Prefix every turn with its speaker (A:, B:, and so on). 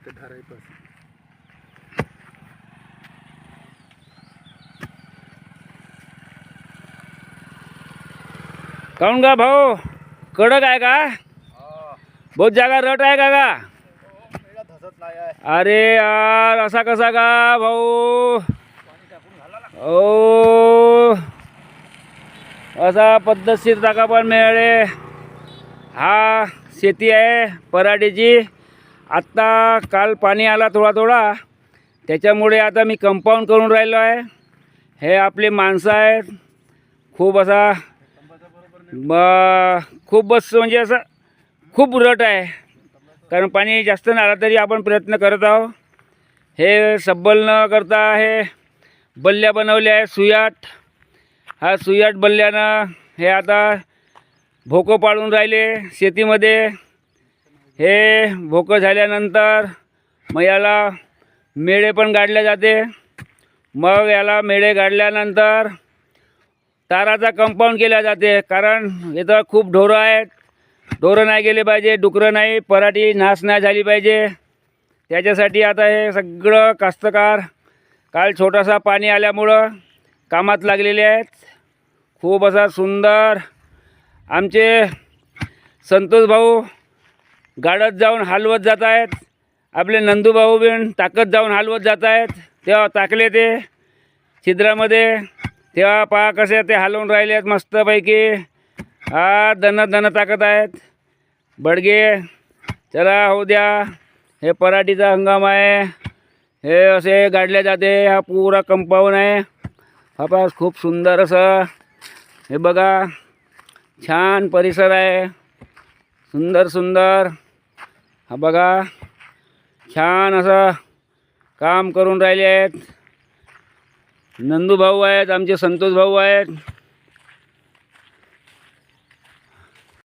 A: ते धाराई पास
B: काऊन का भाऊ कडक आहे का? बहुत जागा रट आहे का? अरे यार असा कसा का भाऊ? ओ असा पद्धतशीर जागा पण मिळाले. हा शेती आहे पराठीची. आत्ता काल पाणी आला थोडा थोडा, त्याच्यामुळे आता मी कंपाऊंड करून राहिलो आहे. हे आपले माणसं आहेत. खूप असा खूप बस म्हणजे असं खूप रट आहे, कारण पाणी जास्त नाही आला तरी आपण प्रयत्न करत आहोत. हे सब्बल न करता हे बल्ल्या बनवल्या आहे सुयाट. हा सुयाट बल्ल्यानं हे आता भोकं पाडून राहिले शेतीमध्ये. हे भोकं झाल्यानंतर मग याला मेळे पण गाडले जाते. मग याला मेळे गाडल्यानंतर ताराचा कंपाऊंड केला जाते, कारण इथं खूप ढोरं आहेत. ढोरं नाही गेले पाहिजे, डुकरं नाही, पराठी नाश नाही झाली पाहिजे. त्याच्यासाठी आता हे सगळं कास्तकार काल छोटासा पाणी आल्यामुळं कामात लागलेले आहेत. खूप असा सुंदर आमचे संतोष भाऊ गाडत जाऊन हलवत जात आहेत. आपले नंदू भाऊ बिन टाकत जाऊन हलवत जात आहेत. तेव्हा टाकले ते छिद्रामध्ये, तेव्हा पहा कसे ते हलवून राहिले आहेत मस्तपैकी. हा दन दन टाकत आहेत बडगे. चला होऊ द्या. हे पराठीचा हंगाम आहे. हे असे गाडले जाते. हा पुरा कंपाऊंड आहे. हा पहा खूप सुंदर असं हे बघा, छान परिसर आहे. सुंदर सुंदर. हा बघा छान असं काम करून राहिले आहेत. नंदू भाऊ आहेत, आमचे संतोष भाऊ आहेत.